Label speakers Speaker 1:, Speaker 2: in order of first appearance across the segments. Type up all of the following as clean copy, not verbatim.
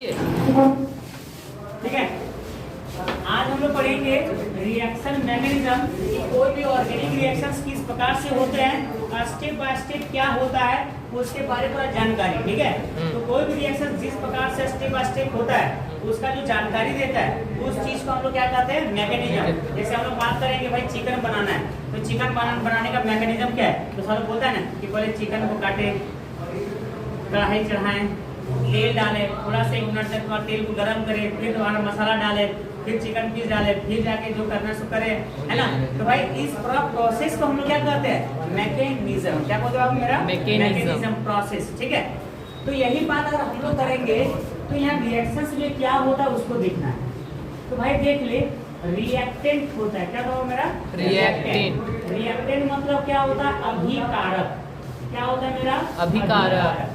Speaker 1: ठीक है। आज हम लोग पढ़ेंगे रिएक्शन मैकेनिज्म कि कोई भी ऑर्गेनिक रिएक्शंस किस प्रकार से होते हैं, स्टेप बाय स्टेप क्या होता है उसके बारे में जानकारी। ठीक है। तो कोई भी रिएक्शन जिस प्रकार से स्टेप बाय स्टेप होता है उसका जो जानकारी देता है उस चीज को हम लोग क्या कहते हैं, मैकेनिज्म। जैसे हम लोग बात करेंगे भाई चिकन बनाना है, तो चिकन बनाने का मैकेनिज्म क्या है, तो सब लोग बोलता है ना कि पहले चिकन को काटे, कढ़ाई चढ़ाएं, तेल डाले, थोड़ा सा 1 मिनट तक तेल को गरम करे, फिर दोबारा मसाला डाले, फिर चिकन पीस डाले, फिर जाके जो करना सो करे, है ना। तो भाई इस पूरा प्रोसेस को हम लोग क्या कहते हैं, मैकेनिज्म। क्या बोलते हो आप मेरा, मैकेनिज्म प्रोसेस। ठीक है। तो यही बात अगर हम लोग करेंगे तो यहाँ रिएक्शंस में क्या होता है उसको देखना है। तो भाई देख ले, रिएक्टेंट होता है, क्या कहो मेरा, रिएक्टेंट। रिएक्टेंट मतलब क्या होता है, अभिकारक। क्या होता है मेरा, अभिकारक।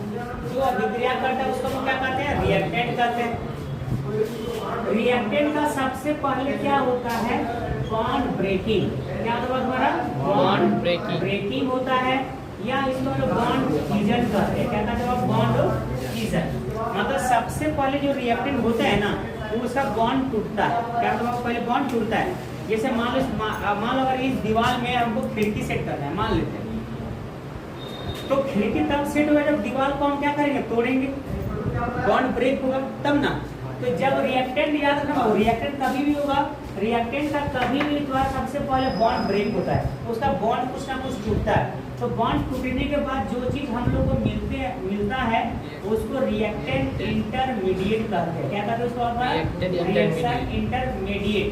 Speaker 1: जो अभिक्रिया करता है उसको हम क्या कहते हैं, रिएक्टेंट कहते हैं। रिएक्टेंट का सबसे पहले क्या होता है, बॉन्ड ब्रेकिंग। क्या होता है हमारा, बॉन्ड ब्रेकिंग होता है, या इसको हम लोग बॉन्ड फ्यूजन कहते हैं। क्या कहते हैं, बॉन्ड फ्यूजन। मतलब सबसे पहले जो रिएक्टेंट होता है ना वो उसका बॉन्ड टूटता है। क्या होता है, पहले बॉन्ड टूटता है। जैसे मान लो अगर इस दीवार में हमको खिड़की सेट करना है, मान लेते हैं, तो खिड़की तब सेट होगा जब दीवार को हम क्या करेंगे, तोड़ेंगे, बॉन्ड ब्रेक होगा तब ना। तो जब रिएक्टेंट याद रखना, रिएक्टेंट कभी भी होगा, रिएक्टेंट का कभी भी तो सबसे पहले बॉन्ड ब्रेक होता है, उसका बॉन्ड कुछ ना कुछ टूटता है। तो बॉन्ड टूटने के बाद जो चीज हम लोग को मिलता है उसको रिएक्टेंट इंटरमीडिएट कहते हैं। क्या कहते हैं उसको, रिएक्शन इंटरमीडिएट,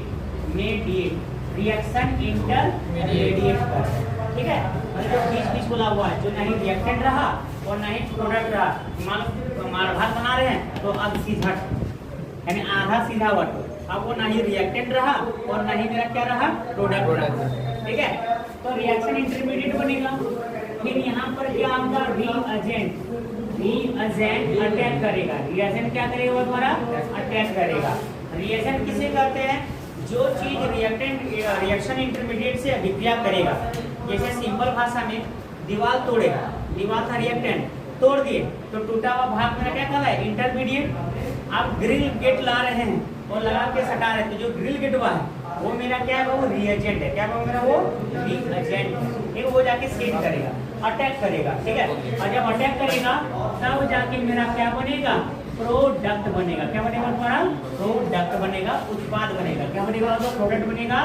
Speaker 1: रिएक्शन इंटरमीडिएट कहते हैं। ठीक है। जो बीच बोला हुआ है, जो नहीं रिएक्टेंट रहा और नहीं प्रोडक्ट रहा। मान लो भात बना रहे हैं तो अब सीधा यानी आधा सीधा वट, अब वो नहीं रिएक्टेंट रहा और नहीं मेरा क्या रहा, प्रोडक्ट। ठीक है। तो रिएक्शन इंटरमीडिएट बनेगा। फिर यहाँ पर क्या होगा, रिएजेंट अटैक करेगा। रिएजेंट क्या करेगा, द्वारा अटैक करेगा। रिएजेंट किसे कहते हैं, जो चीज रिएक्शन इंटरमीडिएट से अभिक्रिया करेगा। जैसे सिंपल भाषा में दीवार तोड़ेगा, दीवार था रिएक्टेंट, तोड़ दिए तो टूटा हुआ भाग मेरा क्या कहला है, इंटरमीडिएट। आप ग्रिल गेट ला रहे हैं और लगा के सटा रहे हैं, तो जो ग्रिल गेट हुआ है वो मेरा क्या है, वो रिएजेंट है। क्या है मेरा, वो रिएजेंट। ठीक, वो जाके सेट करेगा, अटैक करेगा। ठीक है। और जब अटैक करेगा तब जाके मेरा क्या बनेगा, प्रोडक्ट बनेगा। क्या बनेगा हमारा, प्रोडक्ट बनेगा, उत्पाद बनेगा। क्या बनेगा, प्रोडक्ट बनेगा,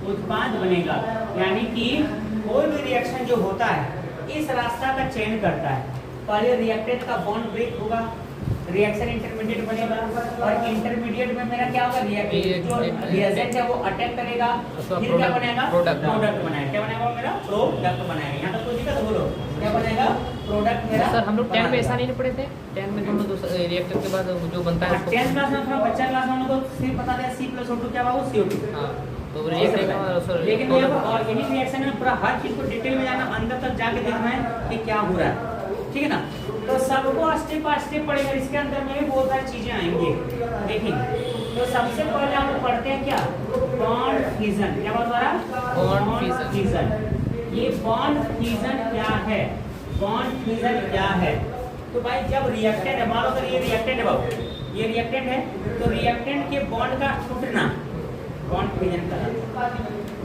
Speaker 1: उत्पाद बनेगा। यानी कि कोई भी रिएक्शन जो होता है इस रास्ता का चयन करता है। पहले रिएक्टेंट का बॉन्ड ब्रेक होगा, रिएक्शन इंटरमीडिएट बनेगा, और इंटरमीडिएट में मेरा क्या होगा, रिएजेंट है वो अटैक करेगा, फिर क्या बनेगा, प्रोडक्ट बनाएगा। क्या बनेगा, मेरा प्रोडक्ट बनाएगा। यहाँ तक कोई दिक्कत, बोलो क्या बनेगा, प्रोडक्ट मेरा।
Speaker 2: सर हम लोग 10 में ऐसा नहीं पढ़े थे, 10 में हम लोग रिएक्टर के बाद जो बनता है
Speaker 1: 10 क्लास में थोड़ा बच्चा क्लास में हम लोग को सिर्फ पता है C+O2 क्या हुआ, CO2।
Speaker 2: तो लेकिन
Speaker 1: ऑर्गेनिक रिएक्शन में पूरा हर चीज को डिटेल में जाना, अंदर तक जाके देखना है कि क्या हो रहा है। ठीक है ना। तो सबको स्टेप बाय स्टेप पढ़ेगा, इसके अंदर में भी बहुत सारी चीजें आएंगी, देखेंगे। तो सबसे पहले हम लोग पढ़ते हैं क्या, बॉन्ड फ्यूजन। क्या बात हो रहा है, बॉन्ड फ्यूजन। ये बॉन्ड फ्यूजन क्या है, बॉन्ड फ्यूजन क्या है। तो भाई जब रिएक्टेंट है, मान लो अगर ये रिएक्टेंट है बाबू, ये रिएक्टेंट है, तो रिएक्टेंट के बॉन्ड का टूटना बॉन्ड फ्यूजन कहलाता है।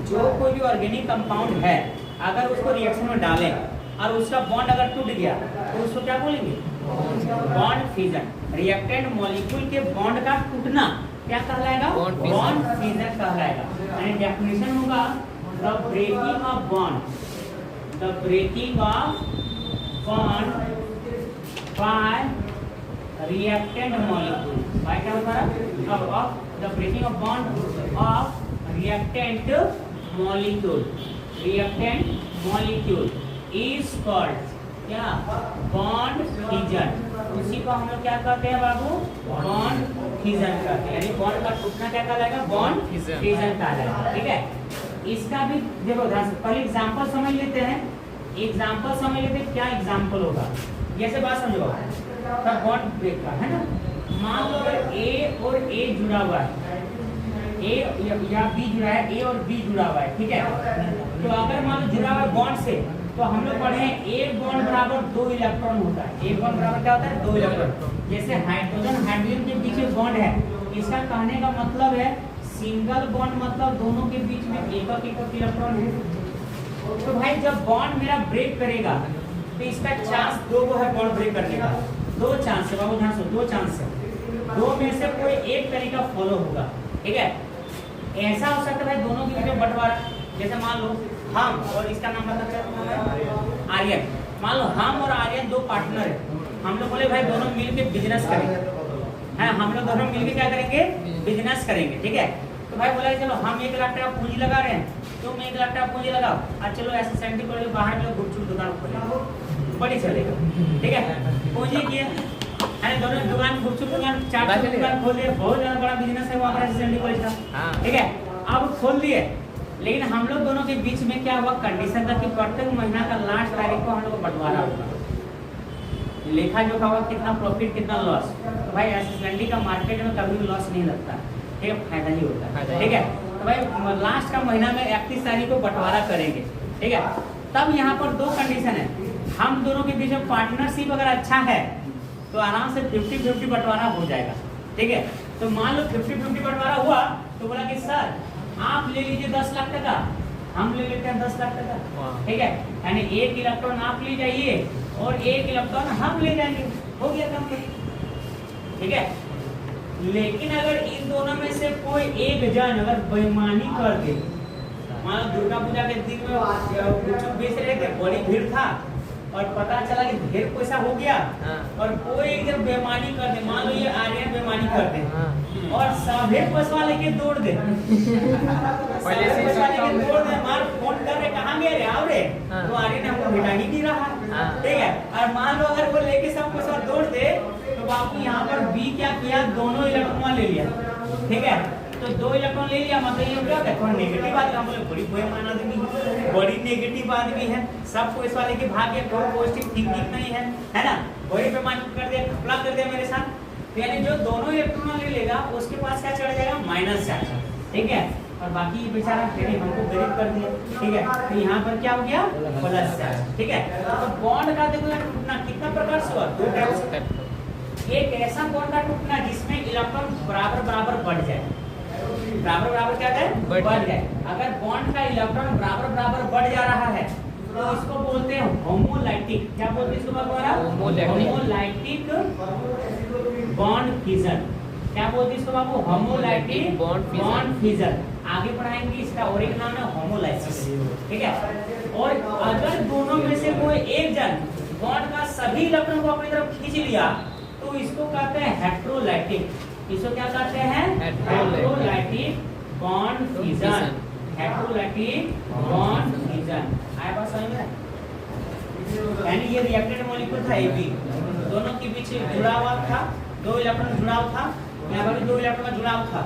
Speaker 1: जो कोई भी ऑर्गेनिक कंपाउंड है अगर उसको रिएक्शन में डालें और उसका बॉन्ड अगर टूट गया तो उसको क्या बोलेंगे, बॉन्ड फ्यूजन। रिएक्टेंट मॉलिक्यूल के बॉन्ड का टूटना क्या कहलाएगा, बॉन्ड फ्यूजन कहलाएगा। यानी डेफिनेशन होगा, the breaking of bond by reactant molecule. By क्या होता है, of the breaking of bond of reactant molecule is called क्या, बॉन्ड फ्यूजन। उसी को हम लोग क्या कहते हैं बाबू, बॉन्ड फ्यूजन कहते हैं। यानी बॉन्ड का टूटना क्या कहलाएगा, बॉन्ड फ्यूजन कहलाएगा। ठीक है। इसका भी देखो पहले एग्जांपल समझ लेते हैं, क्या एग्जांपल होगा। जैसे बात समझो, बॉन्ड ब्रेक का है ना, मान लो अगर A और A जुड़ा हुआ है, A या B जुड़ा है, A और B जुड़ा हुआ है। ठीक है। तो अगर मान लो जुड़ा हुआ है बॉन्ड से, तो हम लोग पढ़े हैं एक बॉन्ड बराबर 2 इलेक्ट्रॉन होता है। एक बॉन्ड बराबर क्या होता है? 2 इलेक्ट्रॉन। जैसे हाइड्रोजन हाइड्रोजन के बीच में बॉन्ड है, इसका कहने का मतलब है सिंगल बॉन्ड मतलब दोनों के बीच में एक इलेक्ट्रॉन है। तो भाई जब बॉन्ड मेरा ब्रेक करेगा तो इसका चांस 2 है बॉन्ड ब्रेक करने का। 2 चांस है बाबू, ध्यान से 2 चांस है। 2 में से कोई एक तरीका फॉलो होगा, ठीक है। ऐसा हो सकता है दोनों के बीच में बंटवारा, जैसे मान लो हम और इसका नाम बता है आर्यन। मान लो हम और आर्यन 2 पार्टनर है, हम लोग बोले भाई दोनों मिलके बिजनेस करेंगे, है हम लोग दोनों मिलके क्या करेंगे? बिजनेस करेंगे, ठीक है। तो भाई बोला चलो हम 1 लाख टका पूंजी लगा रहे हैं, तुम 1 लाख टका पूंजी लगाओ, और चलो ऐसे सेंटी को बाहर में गुपचुप दुकान खोलेंगे, बड़ी चलेगा, ठीक है। पूंजी किए है, दोनों दुकान गुपचुप दुकान 4 दुकान खोल दिए, बहुत ज्यादा बड़ा बिजनेस है वहाँ पर सेंटी कॉलेज का, ठीक है। अब खोल दिए, लेकिन हम लोग दोनों के बीच में क्या हुआ? कंडीशन था कि प्रत्येक महीना का लास्ट तारीख को हम लोग को बंटवारा होगा, लेखा जोखा हुआ कितना प्रॉफिट कितना लॉस। तो भाई एसएसएलडी का मार्केट में कभी भी लॉस नहीं लगता, ठीक है, फायदा ही होता है, ठीक है। तो भाई लास्ट का महीना में 31 तारीख को बंटवारा करेंगे, ठीक है। तब यहाँ पर 2 कंडीशन है, हम दोनों के बीच में पार्टनरशिप अगर अच्छा है तो आराम से 50-50 बंटवारा हो जाएगा, ठीक है। तो मान लो 50-50 बंटवारा हुआ तो बोला कि सर आप ले लीजिए 10 लाख टका, हम ले लेते हैं 10 लाख टका, ठीक है। यानी 1 इलेक्ट्रॉन आप ले जाइए और 1 इलेक्ट्रॉन हम ले जाएंगे, हो गया काम, ठीक है। लेकिन अगर इन दोनों में से कोई एक जन अगर बेईमानी कर दे, मान लो दुर्गा पूजा के दिन में कुछ बेच रहे थे, बड़ी भीड़ था और पता चला कि ढेर पैसा हो गया, और कोई एक जन बेईमानी कर दे, मान लो ये आर्यन बेईमानी कर दे और सभी पैसा लेके दौड़ दे, पहले से पैसा लेके दौड़ दे, मार फोन कर रहे कहाँ गए रे, आओ रे, तो आर्यन हमको भेटा ही नहीं रहा, ठीक है। और मान लो अगर वो लेके सब पैसा दौड़ दे तो बापू यहाँ पर बी क्या किया? दोनों इलेक्ट्रॉन ले लिया, ठीक है। तो 2 इलेक्ट्रॉन ले लिया, मतलब ये क्या होता है? थोड़ा नेगेटिव बात, हम बोले बड़ी बेईमान आदमी, बड़ी नेगेटिव आदमी है, सब पैसा वाले के भाग्य कोई पॉजिटिव थिंकिंग नहीं है ना, बड़ी बेईमानी कर दिया, घपला कर दिया मेरे साथ। यानी जो दोनों इलेक्ट्रॉन ले लेगा उसके पास क्या चढ़ जाएगा? -4, ठीक है। और बाकी ये बेचारा फिर हमको गरीब कर दिया, ठीक है। तो यहाँ पर क्या हो गया? +4, ठीक है। तो बॉन्ड का देखो टूटना कितना प्रकार से हुआ? 2 टाइप से। एक ऐसा बॉन्ड का टूटना जिसमें इलेक्ट्रॉन बराबर बराबर बढ़ जाए, बराबर बराबर क्या है? बढ़ जाए। अगर बॉन्ड का इलेक्ट्रॉन बराबर बराबर बढ़ जा रहा है तो इसको बोलते हैं होमोलाइटिक। क्या बोलते हैं इसको बाबा? Homolytic bond fission. क्या बोलते हैं इसको बाबू? Homolytic bond fission. आगे पढ़ाएंगे, इसका और एक नाम है होमोलाइसिस, ठीक है। और अगर दोनों में से कोई एक जन बॉन्ड का सभी इलेक्ट्रॉन को अपनी तरफ खींच लिया तो इसको कहते हैं हेट्रोलाइटिक। इसको क्या कहते हैं? Heterolytic bond fission. Heterolytic bond fission. आया बात समझ में? यानी ये रिएक्टेड मॉलिक्यूल था, AB दोनों के बीच जुड़ा हुआ था, 2 इलेक्ट्रॉन जुड़ा हुआ था, यहाँ पर भी 2 इलेक्ट्रॉन का जुड़ाव था।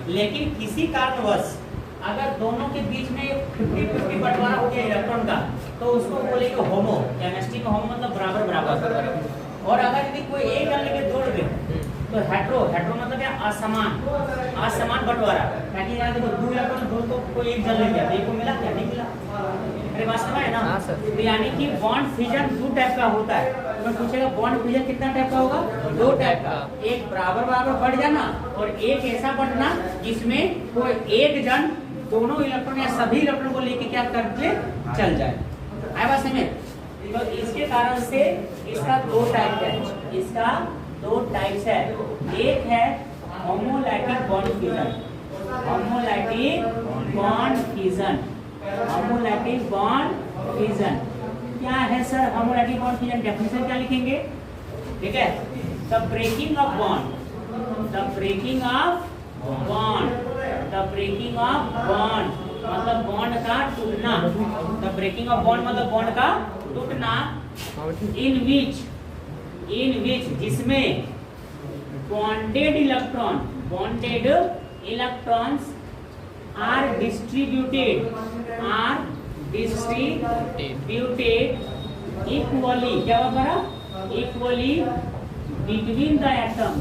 Speaker 1: लेकिन किसी कारणवश अगर दोनों के बीच में 50-50 बंटवारा हो गया इलेक्ट्रॉन का तो उसको बोलेंगे होमो। केमिस्ट्री में होमो मतलब बराबर बराबर। और अगर यदि कोई एक जन लेके दौड़ दे तो हेट्रो मतलब क्या? असमान बंटवारा। ताकि यहाँ देखो 2 इलेक्ट्रॉन, 2 को कोई एक जन ले गया, एक को मिला क्या? नहीं मिला। अरे बात समझ है ना? तो यानी कि बॉन्ड फिजन 2 टाइप का होता है। तो पूछेगा बॉन्ड फिजन कितना टाइप का होगा? 2 टाइप का। एक बराबर बराबर बढ़ जाना और एक ऐसा बढ़ना जिसमें कोई एक जन दोनों इलेक्ट्रॉन या सभी इलेक्ट्रॉन को लेके क्या करके चल जाए। आया बात समझ? तो इसके कारण से इसका 2 टाइप है, इसका 2 टाइप्स है। एक है homolytic bond fission, homolytic bond fission, homolytic bond fission. क्या है sir homolytic bond fission? Definition क्या लिखेंगे? ठीक है, the breaking of bond, the breaking of bond, the breaking of bond मतलब बॉन्ड का टूटना। द ब्रेकिंग ऑफ बॉन्ड मतलब बॉन्ड का टूटना। इन विच जिसमें bonded electrons are distributed equally. क्या हुआ? Equally between the atom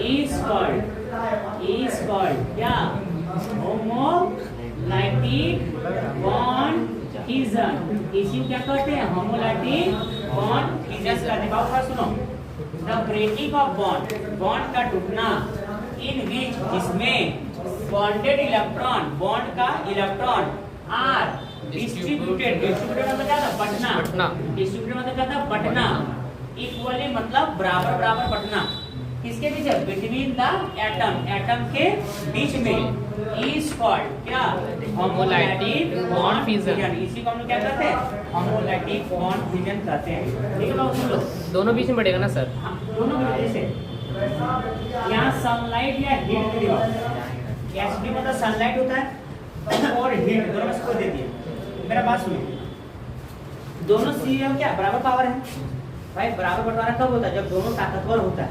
Speaker 1: is called क्या? बॉन्ड फ्यूजन, इसी क्या कहते हैं? होमोलैटिक बॉन्ड फ्यूजन कहते हैं। बात सुनो, the breaking of bond, bond का टूटना, इन विच जिसमें बॉन्डेड इलेक्ट्रॉन, बॉन्ड का इलेक्ट्रॉन आर डिस्ट्रीब्यूटेड, डिस्ट्रीब्यूटेड मतलब क्या था? बंटना, डिस्ट्रीब्यूटेड मतलब क्या था? बंटना, इक्वली मतलब बराबर बराबर बंटना, किसके बीच? बिटवीन द एटम, एटम के बीच में, इज कॉल्ड क्या? होमोलैटिक बॉन्ड फ्यूजन। इसी को हम लोग क्या कहते हैं? होमोलैटिक बॉन्ड फ्यूजन कहते हैं। ठीक है लोग, सुन लो।
Speaker 2: दोनों बीच में बढ़ेगा ना सर?
Speaker 1: हाँ, दोनों बीच से। यहाँ सनलाइट या हीट फ्री एचडी मतलब सनलाइट होता है और हीट, दोनों में से कोई दे दिया। मेरा बात सुनो, दोनों सीएम क्या बराबर पावर है भाई? बराबर बंटवारा कब होता है? जब दोनों ताकतवर होता है।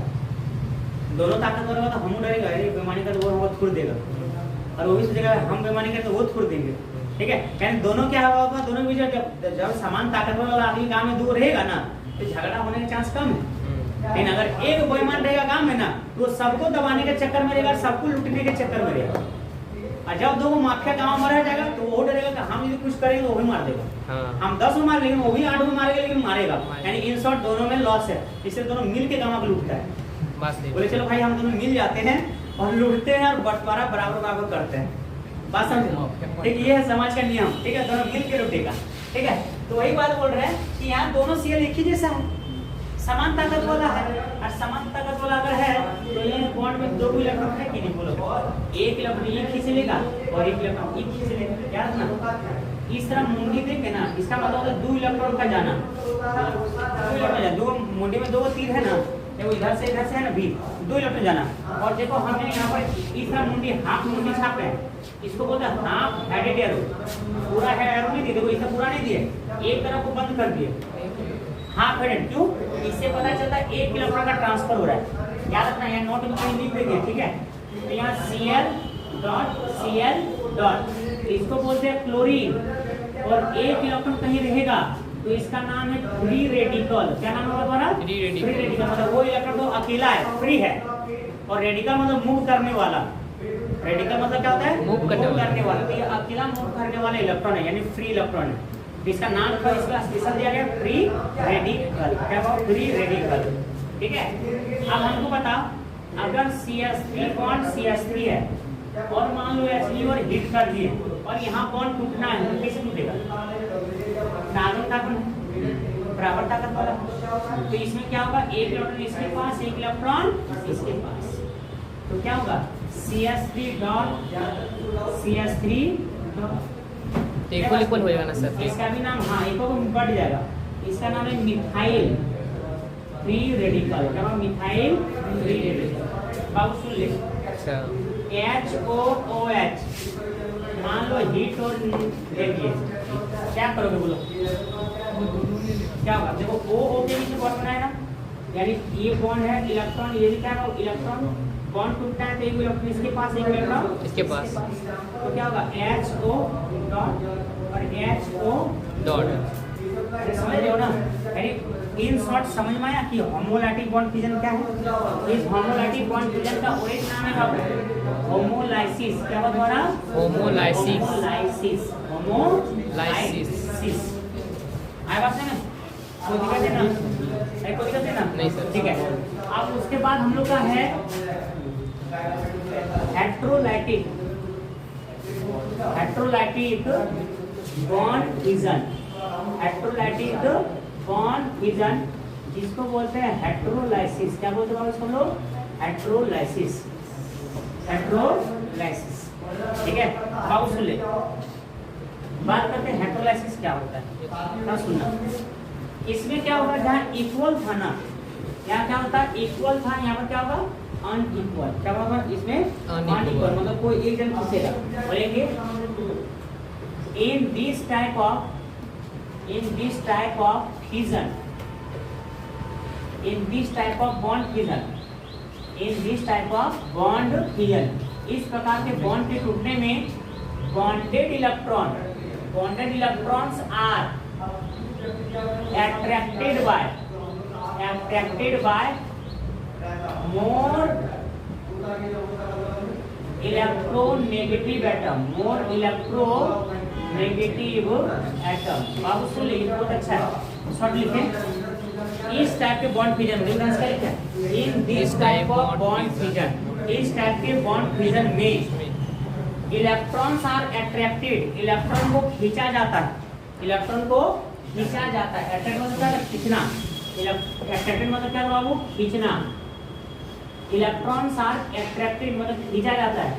Speaker 1: दोनों ताकतवर होगा तो हम डरेगा, अरे बेईमानी का तो वो छोड़ देगा, और वो भी सोचेगा हम बेईमानी करें तो वो छोड़ देंगे। ठीक है, यानी दोनों क्या होगा? दोनों बीच जब समान ताकतवर वाला आदमी गांव में दूर रहेगा ना, तो झगड़ा होने के चांस कम है। लेकिन अगर एक बेईमान रहेगा गांव में ना, तो सबको दबाने के चक्कर में रहेगा, सबको लूटने के चक्कर में रहेगा। और जब दो माफिया गांव में रह जाएगा तो वो डरेगा कि हम यदि कुछ करेंगे वो भी मार देगा। हम 10 को मार लेकिन वो भी 8 को मारेगा, लेकिन मारेगा। यानी इन शॉर्ट दोनों में लॉस है, इसलिए दोनों मिल के गांव को लूटता है। बोले चलो भाई हम दोनों मिल जाते हैं और लूटते हैं और बंटवारा बराबर बराबर करते हैं। बात समझो? ठीक, ये है समाज का नियम। ठीक है, दोनों मिल के लूटेगा। ठीक है, तो वही बात बोल रहे हैं कि यहाँ दोनों सीएल एक ही जैसा है, समान ताकत वाला है। और समान ताकत वाला अगर है तो ये बॉन्ड में 2 इलेक्ट्रॉन है कि नहीं? बोलो, एक इलेक्ट्रॉन ये खींच लेगा और एक इलेक्ट्रॉन ये खींच लेगा। याद रखना, इस तरह मुंडी देखे ना, इसका मतलब होता है 2 इलेक्ट्रॉन का जाना, 2 इलेक्ट्रॉन, 2 मुंडी में 2 तीर है ना, देखो इधर से है ना भी, 2 इलेक्ट्रॉन जाना। और देखो हमने यहाँ पर इस तरह मुंडी, हाफ मुंडी छाप रहे हैं, इसको बोलते हैं हाफ हेडेड एरो। पूरा है एरो नहीं दिए, देखो इसका पूरा नहीं दिए, एक तरफ को बंद कर दिए, हाफ हेडेड। क्यों? इससे पता चलता है 1 इलेक्ट्रॉन का ट्रांसफर हो रहा है। याद रखना, यहाँ नोट में कहीं लिख देंगे। ठीक है, तो यहाँ Cl डॉट, इसको बोलते हैं क्लोरीन, और 1 इलेक्ट्रॉन कहीं रहेगा तो इसका नाम है फ्री रेडिकल। क्या नाम होगा तुम्हारा? Free radical. मतलब वो इलेक्ट्रॉन तो अकेला है, फ्री है, और रेडिकल मतलब मूव करने वाला। रेडिकल मतलब क्या होता है? मूव करने वाला। तो ये अकेला मूव करने वाला इलेक्ट्रॉन है, यानी फ्री इलेक्ट्रॉन है। इसका नाम था, इसका स्पेशल दिया गया फ्री रेडिकल। क्या बात? Free radical. ठीक है, अब हमको बताओ, अगर CH3 बॉन्ड CH3 है और मान लो H और हिट कर दिए और यहाँ बॉन्ड टूटना है, तो कैसे टूटेगा? कार्बन कार्बन बराबर ताकत वाला, तो इसमें क्या होगा? 1 इलेक्ट्रॉन इसके पास, 1 इलेक्ट्रॉन इसके पास, तो क्या होगा? CH3
Speaker 2: इक्वल हो जाएगा ना सर?
Speaker 1: इसका भी नाम, हाँ इक्वल बढ़ जाएगा। इसका नाम है मिथाइल फ्री रेडिकल। क्या नाम? Methyl free radical. बाबू सुन ले,
Speaker 2: अच्छा,
Speaker 1: HOOH मान लो हीट और दे दिए, क्या करोगे बोलो? क्या होगा? देखो O के बीच में बॉन्ड बनाया ना, यानी ये बॉन्ड है इलेक्ट्रॉन, ये भी क्या है? इलेक्ट्रॉन बॉन्ड टूटता है तो 1 इलेक्ट्रॉन इसके पास, 1 इलेक्ट्रॉन
Speaker 2: इसके पास,
Speaker 1: तो क्या होगा? HO डॉट और HO डॉट। समझ रहे हो ना? यानी इन शॉर्ट समझ में आया कि होमोलैटिक बॉन्ड फ्यूजन क्या है? इस होमोलैटिक बॉन्ड फ्यूजन का ओरिजिन नाम है होमोलाइसिस। क्या बात हो रहा? होमोलाइसिस। आया बात है ना? कोई दिक्कत है ना? कोई दिक्कत है ना?
Speaker 2: नहीं सर।
Speaker 1: ठीक है, अब उसके बाद हम लोग का है heterolytic bond fusion. Heterolytic bond fusion जिसको बोलते हैं हेट्रोलाइसिस। क्या बोलते हैं इसको लोग? हेट्रोलाइसिस। ठीक है, बाबू सुन ले, बात करते हैं हेट्रोलाइसिस क्या होता है। क्या सुनना, इसमें क्या होगा? जहाँ इक्वल था ना, यहाँ क्या होता है? इक्वल था, यहाँ पर क्या होगा? अनइक्वल। क्या होगा इसमें? अनइक्वल मतलब कोई एक जन खींचेगा। बोलेंगे in this type of fusion, in this type of bond fusion, इस प्रकार के बॉन्ड के टूटने में bonded electrons are attracted by more electronegative atom, more electronegative atom. बाबू सुन लीजिए, बहुत अच्छा है, शॉर्ट लिखें। इस टाइप के बॉन्ड फिजन में in this type of bond fission, इस टाइप के बॉन्ड फिजन में इलेक्ट्रॉन्स आर अट्रैक्टेड, इलेक्ट्रॉन को खींचा जाता है, इलेक्ट्रॉन को खींचा जाता है। अट्रैक्ट मतलब क्या? खींचना। अट्रैक्टेड मतलब क्या बाबू? खींचना। इलेक्ट्रॉन्स आर अट्रैक्टेड मतलब खींचा जाता है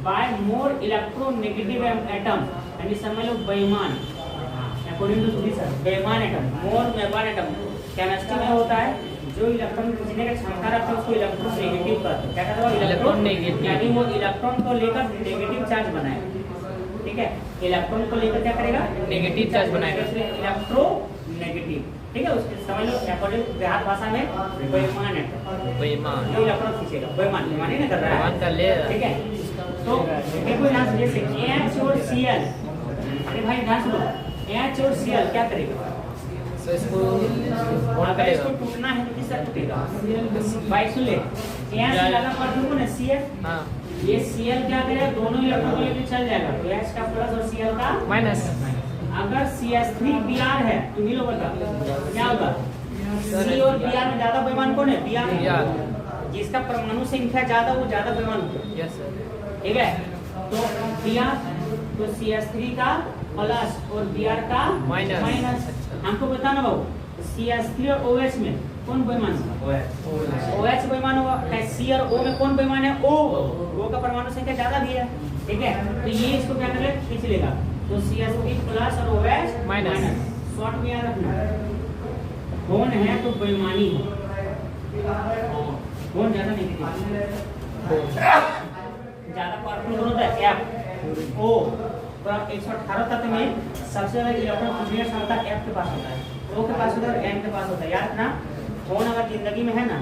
Speaker 1: बाय मोर इलेक्ट्रोनेगेटिव एटम, यानी समझ लो बेईमान, अकॉर्डिंग टू दिस बेईमान एटम, मोर बेईमान एटम केमिस्ट्री में होता है। जो इलेक्ट्रॉन खींचने की क्षमता रखता है उसको इलेक्ट्रॉन नेगेटिव कहते हैं। क्या कहते हैं? इलेक्ट्रॉन नेगेटिव, यानी वो इलेक्ट्रॉन को लेकर नेगेटिव चार्ज बनाएगा। ठीक है, इलेक्ट्रॉन को लेकर क्या करेगा?
Speaker 2: नेगेटिव चार्ज बनाएगा,
Speaker 1: इलेक्ट्रोनेगेटिव। ठीक है, उसके समझ लो अकॉर्डिंग देहात भाषा में बेईमान एटम,
Speaker 2: बेईमान,
Speaker 1: जो इलेक्ट्रॉन खींचेगा, बेईमान, बेईमानी नहीं कर रहा
Speaker 2: बेईमान कर ले।
Speaker 1: ठीक है, तो देखो यहाँ से जैसे H और Cl, अरे भाई ध्यान सुनो, H और Cl क्या करेगा?
Speaker 2: तो इसको
Speaker 1: अगर इसको टूटना है तो किस तरह टूटेगा? भाई सुन ले, यहाँ से लगा परमाणु को ना Cl,
Speaker 2: हाँ
Speaker 1: ये Cl क्या करेगा? दोनों इलेक्ट्रॉन को लेकर चल जाएगा, तो H का प्लस और Cl का
Speaker 2: माइनस।
Speaker 1: अगर CH3Br है तो मिलो बता क्या होगा? C और Br में ज्यादा बेईमान कौन है? Br, जिसका परमाणु संख्या ज्यादा वो ज्यादा बेईमान होता है।
Speaker 2: Yes sir.
Speaker 1: ठीक है, तो Br तो CH3 का प्लस और Br का
Speaker 2: माइनस।
Speaker 1: माइनस। हमको बताना बाबू, CH3 और OH में कौन बेईमान होगा? OH बेईमान होगा। C और O में कौन बेईमान है? O का परमाणु संख्या ज्यादा भी है। ठीक है, तो ये इसको क्या कर ले? खींच लेगा, तो CH3 प्लस और OH
Speaker 2: माइनस।
Speaker 1: शॉर्ट में याद रखना, कौन है तो बेईमानी है, कौन ज्यादा नहीं ज्यादा पावरफुल कौन होता है? F, O। तो आप 118 तत्व में सबसे ज्यादा इलेक्ट्रॉन खींचने की क्षमता F के पास होता है, O के पास होता है और M के पास होता है। याद रखना, कौन अगर जिंदगी में है ना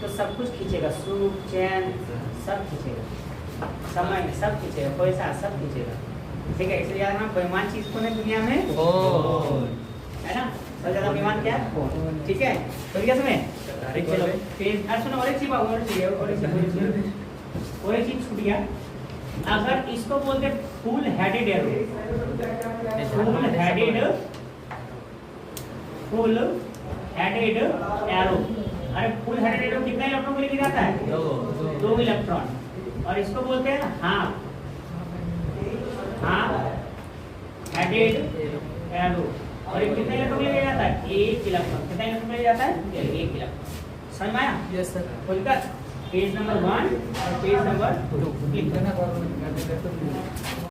Speaker 1: तो सब कुछ खींचेगा, सुख चैन सब खींचेगा, समय सब खींचेगा, पैसा सब खींचेगा। ठीक है, इसलिए याद रखना बेईमान चीज कौन है दुनिया में? है ना, सबसे ज्यादा बेईमान क्या है? ठीक है, तो क्या समय चलो फिर सुनो, और एक चीज छूट गया। अगर इसको बोलते full headed arrow, full headed arrow. अरे फुल हेडेड एरो कितना इलेक्ट्रॉन को लेके जाता है? 2 इलेक्ट्रॉन। और इसको बोलते हैं हाफ हेडेड एरो। और ये कितना इलेक्ट्रॉन लेके जाता है? 1 इलेक्ट्रॉन। कितना इलेक्ट्रॉन लेके जाता है? 1 इलेक्ट्रॉन। समझ में आया?
Speaker 2: Yes sir.
Speaker 1: खुलकर पेज नंबर 1 और पेज नंबर 2 क्लिक करना।